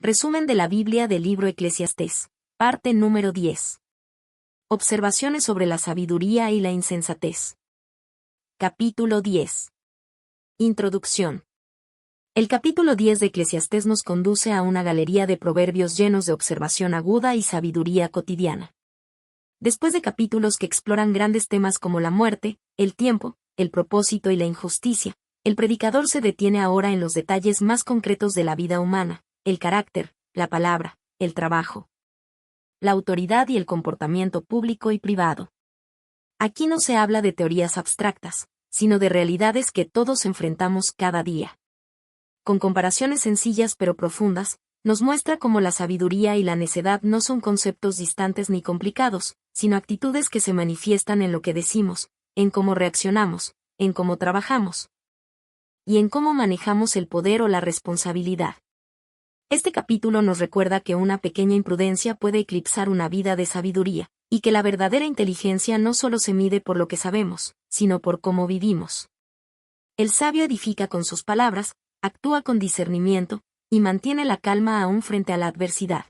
Resumen de la Biblia del libro Eclesiastés. Parte número 10. Observaciones sobre la sabiduría y la insensatez. Capítulo 10. Introducción. El capítulo 10 de Eclesiastés nos conduce a una galería de proverbios llenos de observación aguda y sabiduría cotidiana. Después de capítulos que exploran grandes temas como la muerte, el tiempo, el propósito y la injusticia, el predicador se detiene ahora en los detalles más concretos de la vida humana: el carácter, la palabra, el trabajo, la autoridad y el comportamiento público y privado. Aquí no se habla de teorías abstractas, sino de realidades que todos enfrentamos cada día. Con comparaciones sencillas pero profundas, nos muestra cómo la sabiduría y la necedad no son conceptos distantes ni complicados, sino actitudes que se manifiestan en lo que decimos, en cómo reaccionamos, en cómo trabajamos y en cómo manejamos el poder o la responsabilidad. Este capítulo nos recuerda que una pequeña imprudencia puede eclipsar una vida de sabiduría, y que la verdadera inteligencia no solo se mide por lo que sabemos, sino por cómo vivimos. El sabio edifica con sus palabras, actúa con discernimiento, y mantiene la calma aún frente a la adversidad.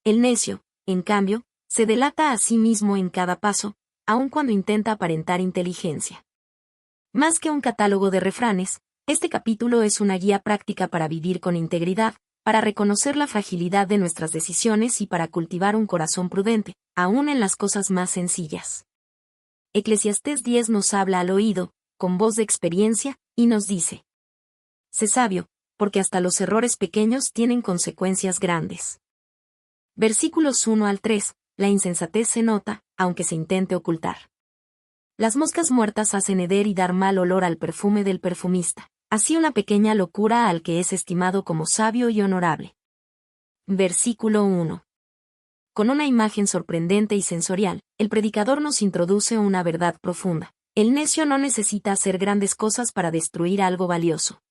El necio, en cambio, se delata a sí mismo en cada paso, aun cuando intenta aparentar inteligencia. Más que un catálogo de refranes, este capítulo es una guía práctica para vivir con integridad, para reconocer la fragilidad de nuestras decisiones y para cultivar un corazón prudente, aún en las cosas más sencillas. Eclesiastés 10 nos habla al oído, con voz de experiencia, y nos dice: sé sabio, porque hasta los errores pequeños tienen consecuencias grandes. Versículos 1 al 3, la insensatez se nota, aunque se intente ocultar. Las moscas muertas hacen heder y dar mal olor al perfume del perfumista. Así una pequeña locura al que es estimado como sabio y honorable. Versículo 1. Con una imagen sorprendente y sensorial, el predicador nos introduce una verdad profunda. El necio no necesita hacer grandes cosas para destruir algo valioso.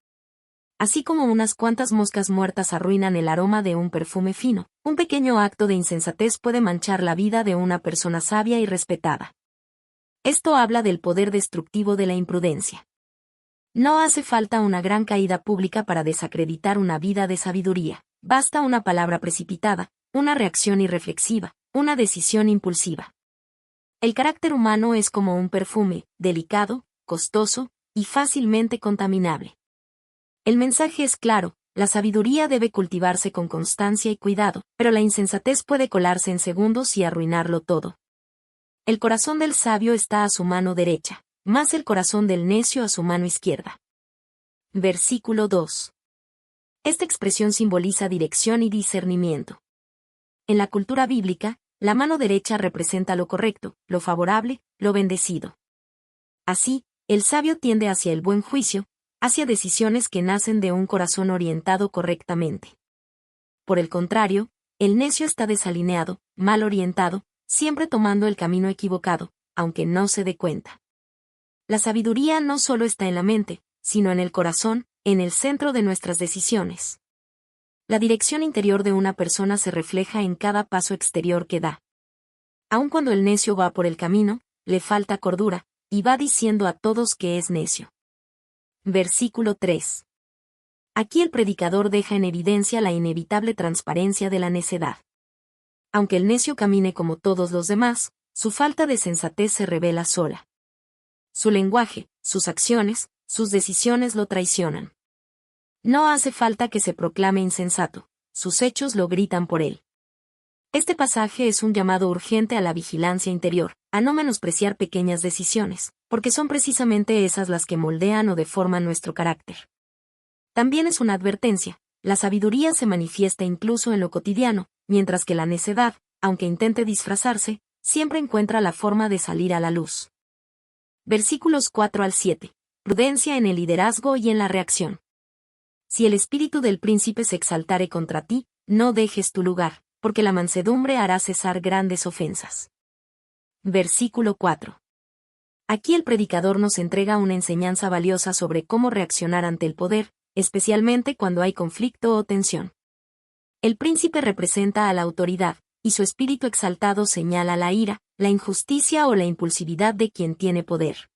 Así como unas cuantas moscas muertas arruinan el aroma de un perfume fino, un pequeño acto de insensatez puede manchar la vida de una persona sabia y respetada. Esto habla del poder destructivo de la imprudencia. No hace falta una gran caída pública para desacreditar una vida de sabiduría. Basta una palabra precipitada, una reacción irreflexiva, una decisión impulsiva. El carácter humano es como un perfume, delicado, costoso y fácilmente contaminable. El mensaje es claro: la sabiduría debe cultivarse con constancia y cuidado, pero la insensatez puede colarse en segundos y arruinarlo todo. El corazón del sabio está a su mano derecha, más el corazón del necio a su mano izquierda. Versículo 2. Esta expresión simboliza dirección y discernimiento. En la cultura bíblica, la mano derecha representa lo correcto, lo favorable, lo bendecido. Así, el sabio tiende hacia el buen juicio, hacia decisiones que nacen de un corazón orientado correctamente. Por el contrario, el necio está desalineado, mal orientado, siempre tomando el camino equivocado, aunque no se dé cuenta. La sabiduría no solo está en la mente, sino en el corazón, en el centro de nuestras decisiones. La dirección interior de una persona se refleja en cada paso exterior que da. Aun cuando el necio va por el camino, le falta cordura, y va diciendo a todos que es necio. Versículo 3. Aquí el predicador deja en evidencia la inevitable transparencia de la necedad. Aunque el necio camine como todos los demás, su falta de sensatez se revela sola. Su lenguaje, sus acciones, sus decisiones lo traicionan. No hace falta que se proclame insensato, sus hechos lo gritan por él. Este pasaje es un llamado urgente a la vigilancia interior, a no menospreciar pequeñas decisiones, porque son precisamente esas las que moldean o deforman nuestro carácter. También es una advertencia: la sabiduría se manifiesta incluso en lo cotidiano, mientras que la necedad, aunque intente disfrazarse, siempre encuentra la forma de salir a la luz. Versículos 4 al 7. Prudencia en el liderazgo y en la reacción. Si el espíritu del príncipe se exaltare contra ti, no dejes tu lugar, porque la mansedumbre hará cesar grandes ofensas. Versículo 4. Aquí el predicador nos entrega una enseñanza valiosa sobre cómo reaccionar ante el poder, especialmente cuando hay conflicto o tensión. El príncipe representa a la autoridad, y su espíritu exaltado señala la ira, la injusticia o la impulsividad de quien tiene poder.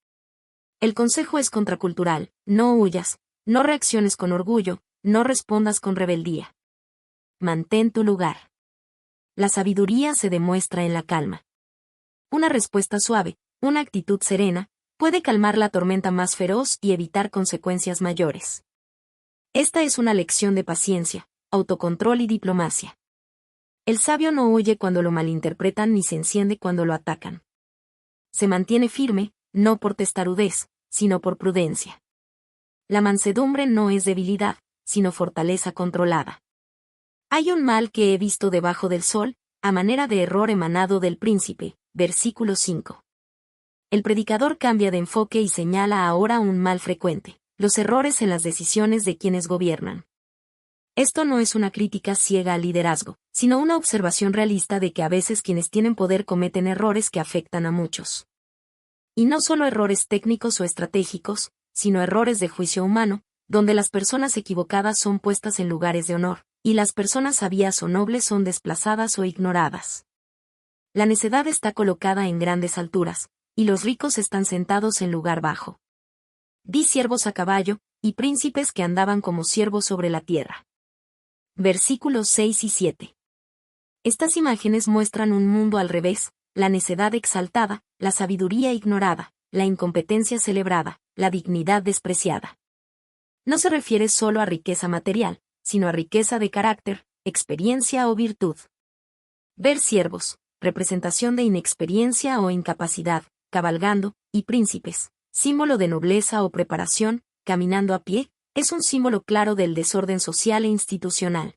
El consejo es contracultural: no huyas, no reacciones con orgullo, no respondas con rebeldía. mantén tu lugar. La sabiduría se demuestra en la calma. Una respuesta suave, una actitud serena, puede calmar la tormenta más feroz y evitar consecuencias mayores. Esta es una lección de paciencia, autocontrol y diplomacia. El sabio no huye cuando lo malinterpretan ni se enciende cuando lo atacan. Se mantiene firme, no por testarudez, sino por prudencia. La mansedumbre no es debilidad, sino fortaleza controlada. Hay un mal que he visto debajo del sol, a manera de error emanado del príncipe, versículo 5. El predicador cambia de enfoque y señala ahora un mal frecuente: los errores en las decisiones de quienes gobiernan. Esto no es una crítica ciega al liderazgo, sino una observación realista de que a veces quienes tienen poder cometen errores que afectan a muchos. Y no solo errores técnicos o estratégicos, sino errores de juicio humano, donde las personas equivocadas son puestas en lugares de honor, y las personas sabias o nobles son desplazadas o ignoradas. La necedad está colocada en grandes alturas, y los ricos están sentados en lugar bajo. Vi siervos a caballo, y príncipes que andaban como siervos sobre la tierra. Versículos 6 y 7. Estas imágenes muestran un mundo al revés: la necedad exaltada, la sabiduría ignorada, la incompetencia celebrada, la dignidad despreciada. No se refiere solo a riqueza material, sino a riqueza de carácter, experiencia o virtud. Ver siervos, representación de inexperiencia o incapacidad, cabalgando, y príncipes, símbolo de nobleza o preparación, caminando a pie, es un símbolo claro del desorden social e institucional.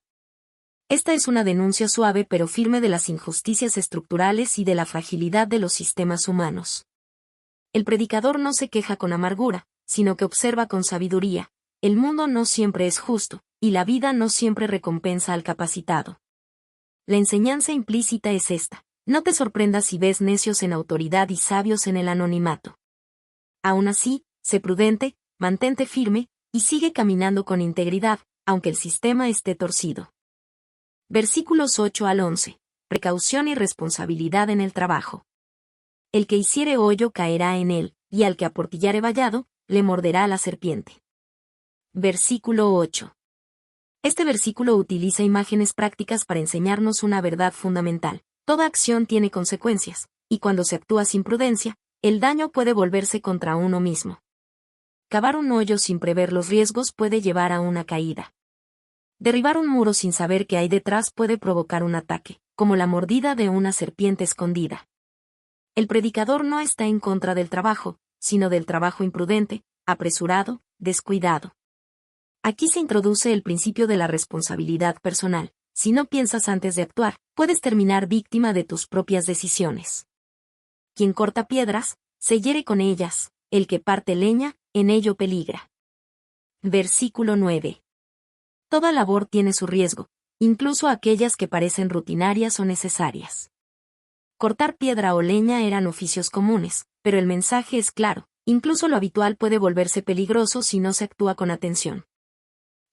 Esta es una denuncia suave pero firme de las injusticias estructurales y de la fragilidad de los sistemas humanos. El predicador no se queja con amargura, sino que observa con sabiduría: el mundo no siempre es justo, y la vida no siempre recompensa al capacitado. La enseñanza implícita es esta: no te sorprendas si ves necios en autoridad y sabios en el anonimato. Aún así, sé prudente, mantente firme, y sigue caminando con integridad, aunque el sistema esté torcido. Versículos 8 al 11. Precaución y responsabilidad en el trabajo. El que hiciere hoyo caerá en él, y al que aportillare vallado, le morderá la serpiente. Versículo 8. Este versículo utiliza imágenes prácticas para enseñarnos una verdad fundamental: toda acción tiene consecuencias, y cuando se actúa sin prudencia, el daño puede volverse contra uno mismo. Cavar un hoyo sin prever los riesgos puede llevar a una caída. Derribar un muro sin saber qué hay detrás puede provocar un ataque, como la mordida de una serpiente escondida. El predicador no está en contra del trabajo, sino del trabajo imprudente, apresurado, descuidado. Aquí se introduce el principio de la responsabilidad personal: si no piensas antes de actuar, puedes terminar víctima de tus propias decisiones. Quien corta piedras, se hiere con ellas; el que parte leña, en ello peligra. Versículo 9. Toda labor tiene su riesgo, incluso aquellas que parecen rutinarias o necesarias. Cortar piedra o leña eran oficios comunes, pero el mensaje es claro: incluso lo habitual puede volverse peligroso si no se actúa con atención.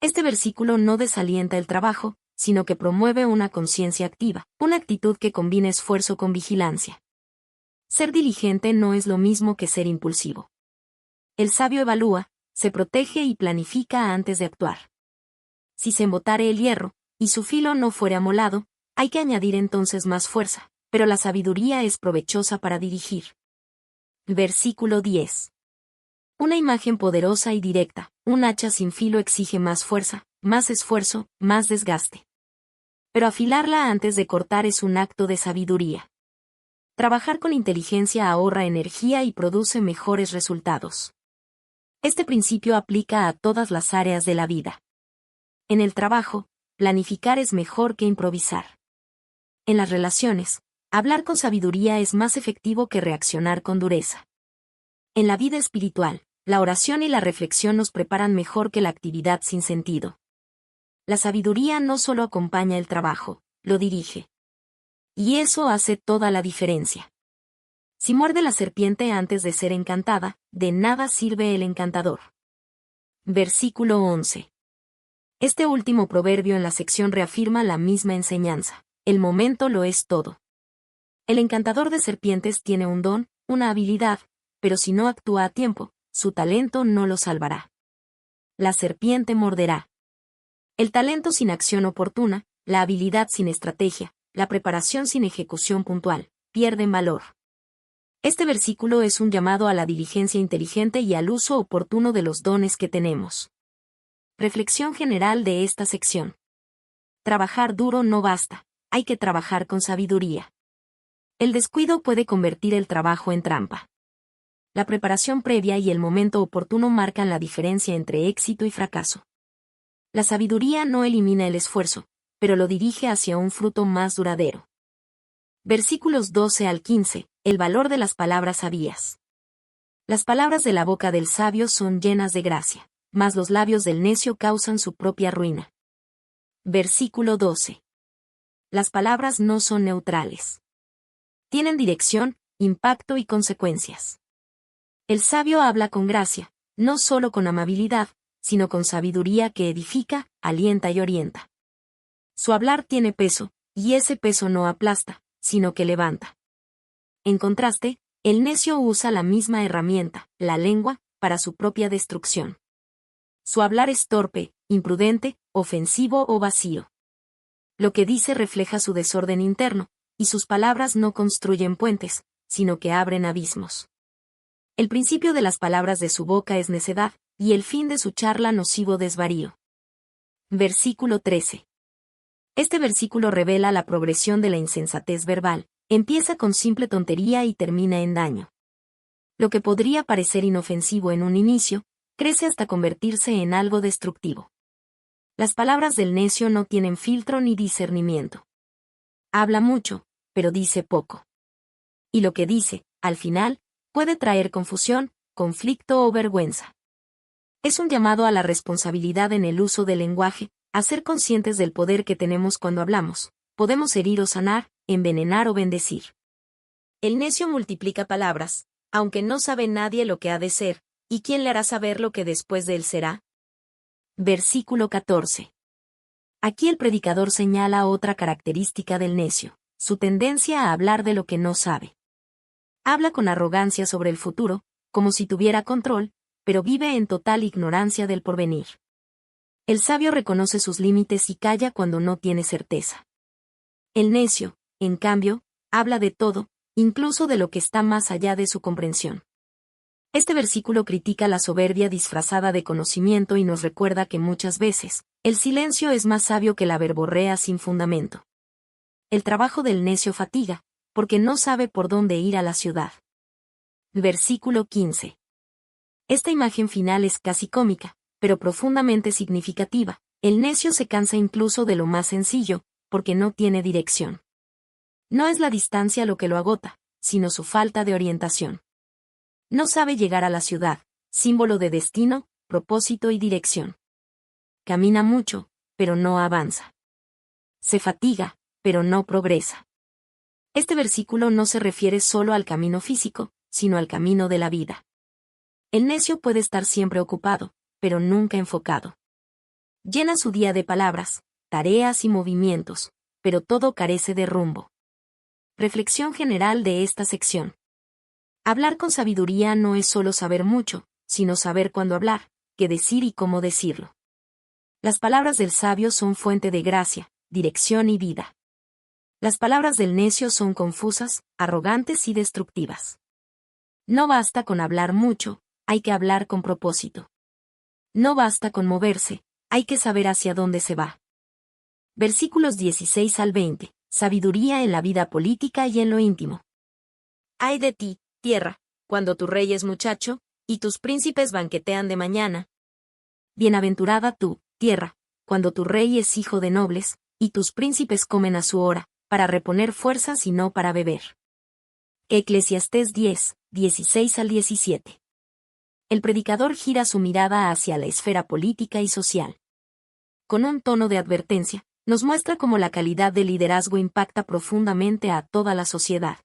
Este versículo no desalienta el trabajo, sino que promueve una conciencia activa, una actitud que combina esfuerzo con vigilancia. Ser diligente no es lo mismo que ser impulsivo. El sabio evalúa, se protege y planifica antes de actuar. Si se embotare el hierro, y su filo no fuere amolado, hay que añadir entonces más fuerza, pero la sabiduría es provechosa para dirigir. Versículo 10. Una imagen poderosa y directa: un hacha sin filo exige más fuerza, más esfuerzo, más desgaste. Pero afilarla antes de cortar es un acto de sabiduría. Trabajar con inteligencia ahorra energía y produce mejores resultados. Este principio aplica a todas las áreas de la vida. En el trabajo, planificar es mejor que improvisar. En las relaciones, hablar con sabiduría es más efectivo que reaccionar con dureza. En la vida espiritual, la oración y la reflexión nos preparan mejor que la actividad sin sentido. La sabiduría no solo acompaña el trabajo, lo dirige. Y eso hace toda la diferencia. Si muerde la serpiente antes de ser encantada, de nada sirve el encantador. Versículo 11. Este último proverbio en la sección reafirma la misma enseñanza: el momento lo es todo. El encantador de serpientes tiene un don, una habilidad, pero si no actúa a tiempo, su talento no lo salvará. La serpiente morderá. El talento sin acción oportuna, la habilidad sin estrategia, la preparación sin ejecución puntual, pierden valor. Este versículo es un llamado a la diligencia inteligente y al uso oportuno de los dones que tenemos. Reflexión general de esta sección. Trabajar duro no basta, hay que trabajar con sabiduría. El descuido puede convertir el trabajo en trampa. La preparación previa y el momento oportuno marcan la diferencia entre éxito y fracaso. La sabiduría no elimina el esfuerzo, pero lo dirige hacia un fruto más duradero. Versículos 12 al 15. El valor de las palabras sabias. Las palabras de la boca del sabio son llenas de gracia, mas los labios del necio causan su propia ruina. Versículo 12. Las palabras no son neutrales. Tienen dirección, impacto y consecuencias. El sabio habla con gracia, no solo con amabilidad, sino con sabiduría que edifica, alienta y orienta. Su hablar tiene peso, y ese peso no aplasta, sino que levanta. En contraste, el necio usa la misma herramienta, la lengua, para su propia destrucción. Su hablar es torpe, imprudente, ofensivo o vacío. Lo que dice refleja su desorden interno, y sus palabras no construyen puentes, sino que abren abismos. El principio de las palabras de su boca es necedad, y el fin de su charla nocivo desvarío. Versículo 13. Este versículo revela la progresión de la insensatez verbal. Empieza con simple tontería y termina en daño. Lo que podría parecer inofensivo en un inicio, crece hasta convertirse en algo destructivo. Las palabras del necio no tienen filtro ni discernimiento. Habla mucho, pero dice poco. Y lo que dice, al final, puede traer confusión, conflicto o vergüenza. Es un llamado a la responsabilidad en el uso del lenguaje, a ser conscientes del poder que tenemos cuando hablamos. Podemos herir o sanar, envenenar o bendecir. El necio multiplica palabras, aunque no sabe nadie lo que ha de ser, ¿y quién le hará saber lo que después de él será? Versículo 14. Aquí el predicador señala otra característica del necio, su tendencia a hablar de lo que no sabe. Habla con arrogancia sobre el futuro, como si tuviera control, pero vive en total ignorancia del porvenir. El sabio reconoce sus límites y calla cuando no tiene certeza. El necio, en cambio, habla de todo, incluso de lo que está más allá de su comprensión. Este versículo critica la soberbia disfrazada de conocimiento y nos recuerda que muchas veces, el silencio es más sabio que la verborrea sin fundamento. El trabajo del necio fatiga, porque no sabe por dónde ir a la ciudad. Versículo 15. Esta imagen final es casi cómica, pero profundamente significativa. El necio se cansa incluso de lo más sencillo, porque no tiene dirección. No es la distancia lo que lo agota, sino su falta de orientación. No sabe llegar a la ciudad, símbolo de destino, propósito y dirección. Camina mucho, pero no avanza. Se fatiga, pero no progresa. Este versículo no se refiere solo al camino físico, sino al camino de la vida. El necio puede estar siempre ocupado, pero nunca enfocado. Llena su día de palabras, tareas y movimientos, pero todo carece de rumbo. Reflexión general de esta sección. Hablar con sabiduría no es solo saber mucho, sino saber cuándo hablar, qué decir y cómo decirlo. Las palabras del sabio son fuente de gracia, dirección y vida. Las palabras del necio son confusas, arrogantes y destructivas. No basta con hablar mucho, hay que hablar con propósito. No basta con moverse, hay que saber hacia dónde se va. Versículos 16 al 20. Sabiduría en la vida política y en lo íntimo. Ay de ti, tierra, cuando tu rey es muchacho, y tus príncipes banquetean de mañana. Bienaventurada tú, tierra, cuando tu rey es hijo de nobles, y tus príncipes comen a su hora, para reponer fuerzas y no para beber. Eclesiastés 10, 16 al 17. El predicador gira su mirada hacia la esfera política y social. Con un tono de advertencia, nos muestra cómo la calidad del liderazgo impacta profundamente a toda la sociedad.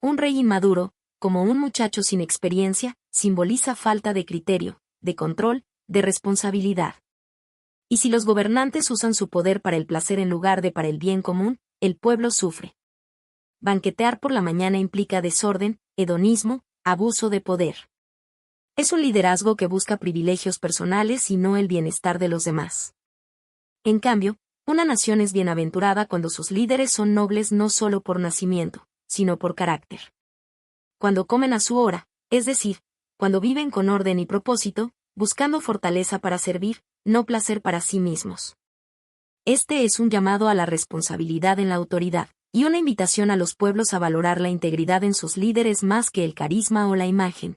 Un rey inmaduro, como un muchacho sin experiencia, simboliza falta de criterio, de control, de responsabilidad. Y si los gobernantes usan su poder para el placer en lugar de para el bien común, el pueblo sufre. Banquetear por la mañana implica desorden, hedonismo, abuso de poder. Es un liderazgo que busca privilegios personales y no el bienestar de los demás. En cambio, Una nación es bienaventurada cuando sus líderes son nobles no solo por nacimiento, sino por carácter. Cuando comen a su hora, es decir, cuando viven con orden y propósito, buscando fortaleza para servir, no placer para sí mismos. Este es un llamado a la responsabilidad en la autoridad, y una invitación a los pueblos a valorar la integridad en sus líderes más que el carisma o la imagen.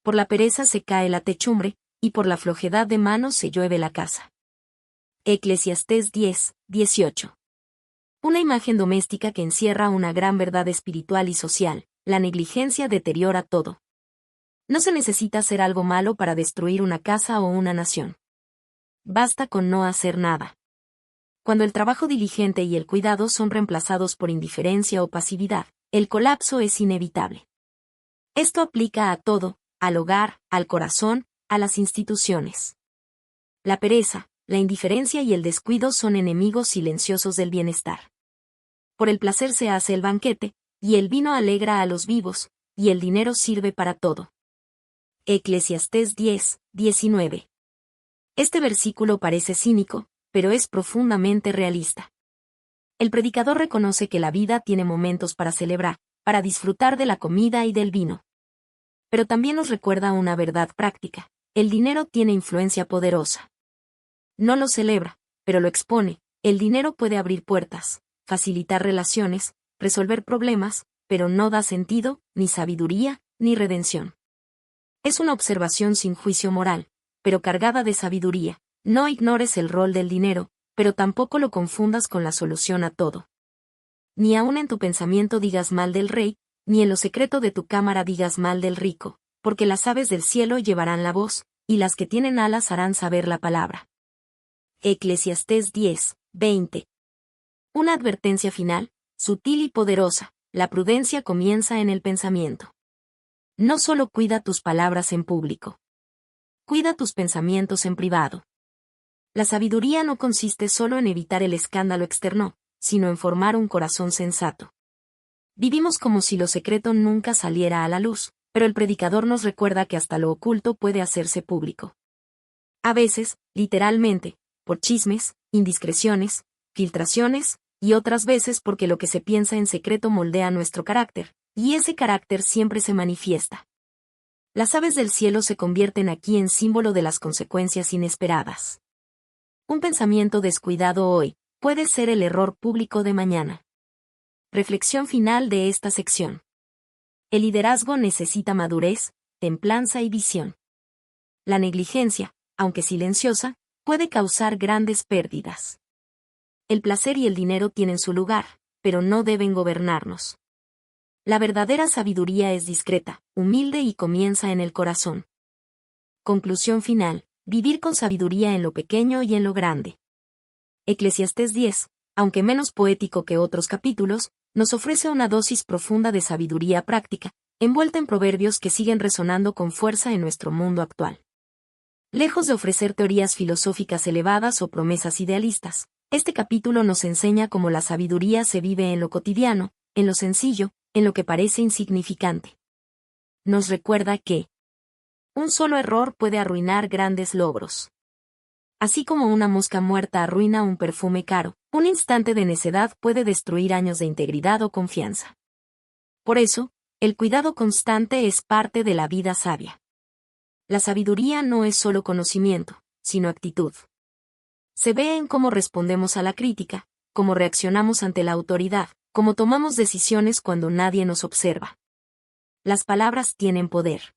Por la pereza se cae la techumbre, y por la flojedad de manos se llueve la casa. Eclesiastés 10:18. Una imagen doméstica que encierra una gran verdad espiritual y social: la negligencia deteriora todo. No se necesita hacer algo malo para destruir una casa o una nación. Basta con no hacer nada. Cuando el trabajo diligente y el cuidado son reemplazados por indiferencia o pasividad, el colapso es inevitable. Esto aplica a todo, al hogar, al corazón, a las instituciones. La pereza, la indiferencia y el descuido son enemigos silenciosos del bienestar. Por el placer se hace el banquete, y el vino alegra a los vivos, y el dinero sirve para todo. Eclesiastés 10:19. Este versículo parece cínico, pero es profundamente realista. El predicador reconoce que la vida tiene momentos para celebrar, para disfrutar de la comida y del vino. Pero también nos recuerda una verdad práctica: el dinero tiene influencia poderosa. No lo celebra, pero lo expone. El dinero puede abrir puertas, facilitar relaciones, resolver problemas, pero no da sentido, ni sabiduría, ni redención. Es una observación sin juicio moral, pero cargada de sabiduría. No ignores el rol del dinero, pero tampoco lo confundas con la solución a todo. Ni aun en tu pensamiento digas mal del rey, ni en lo secreto de tu cámara digas mal del rico, porque las aves del cielo llevarán la voz, y las que tienen alas harán saber la palabra. Eclesiastés 10:20. Una advertencia final, sutil y poderosa: la prudencia comienza en el pensamiento. No solo cuida tus palabras en público. Cuida tus pensamientos en privado. La sabiduría no consiste solo en evitar el escándalo externo, sino en formar un corazón sensato. Vivimos como si lo secreto nunca saliera a la luz, pero el predicador nos recuerda que hasta lo oculto puede hacerse público. A veces, literalmente, por chismes, indiscreciones, filtraciones, y otras veces porque lo que se piensa en secreto moldea nuestro carácter, y ese carácter siempre se manifiesta. Las aves del cielo se convierten aquí en símbolo de las consecuencias inesperadas. Un pensamiento descuidado hoy puede ser el error público de mañana. Reflexión final de esta sección. El liderazgo necesita madurez, templanza y visión. La negligencia, aunque silenciosa, puede causar grandes pérdidas. El placer y el dinero tienen su lugar, pero no deben gobernarnos. La verdadera sabiduría es discreta, humilde y comienza en el corazón. Conclusión final: vivir con sabiduría en lo pequeño y en lo grande. Eclesiastés 10, aunque menos poético que otros capítulos, nos ofrece una dosis profunda de sabiduría práctica, envuelta en proverbios que siguen resonando con fuerza en nuestro mundo actual. Lejos de ofrecer teorías filosóficas elevadas o promesas idealistas, este capítulo nos enseña cómo la sabiduría se vive en lo cotidiano, en lo sencillo, en lo que parece insignificante. Nos recuerda que un solo error puede arruinar grandes logros. Así como una mosca muerta arruina un perfume caro, un instante de necedad puede destruir años de integridad o confianza. Por eso, el cuidado constante es parte de la vida sabia. La sabiduría no es solo conocimiento, sino actitud. Se ve en cómo respondemos a la crítica, cómo reaccionamos ante la autoridad, cómo tomamos decisiones cuando nadie nos observa. Las palabras tienen poder.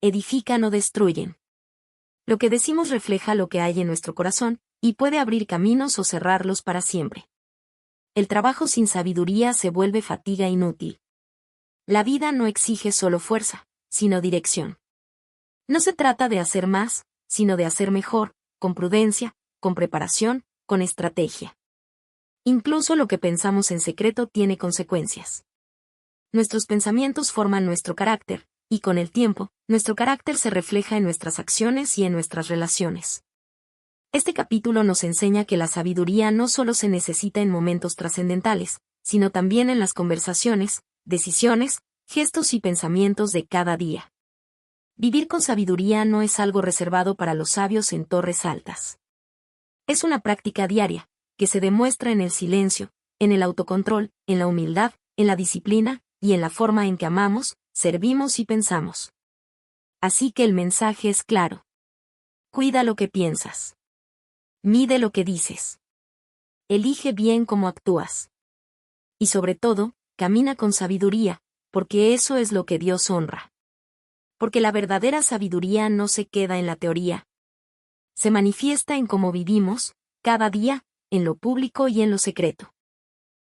Edifican o destruyen. Lo que decimos refleja lo que hay en nuestro corazón, y puede abrir caminos o cerrarlos para siempre. El trabajo sin sabiduría se vuelve fatiga inútil. La vida no exige solo fuerza, sino dirección. No se trata de hacer más, sino de hacer mejor, con prudencia, con preparación, con estrategia. Incluso lo que pensamos en secreto tiene consecuencias. Nuestros pensamientos forman nuestro carácter, y con el tiempo, nuestro carácter se refleja en nuestras acciones y en nuestras relaciones. Este capítulo nos enseña que la sabiduría no solo se necesita en momentos trascendentales, sino también en las conversaciones, decisiones, gestos y pensamientos de cada día. Vivir con sabiduría no es algo reservado para los sabios en torres altas. Es una práctica diaria, que se demuestra en el silencio, en el autocontrol, en la humildad, en la disciplina, y en la forma en que amamos, servimos y pensamos. Así que el mensaje es claro. Cuida lo que piensas. Mide lo que dices. Elige bien cómo actúas. Y sobre todo, camina con sabiduría, porque eso es lo que Dios honra. Porque la verdadera sabiduría no se queda en la teoría. Se manifiesta en cómo vivimos, cada día, en lo público y en lo secreto.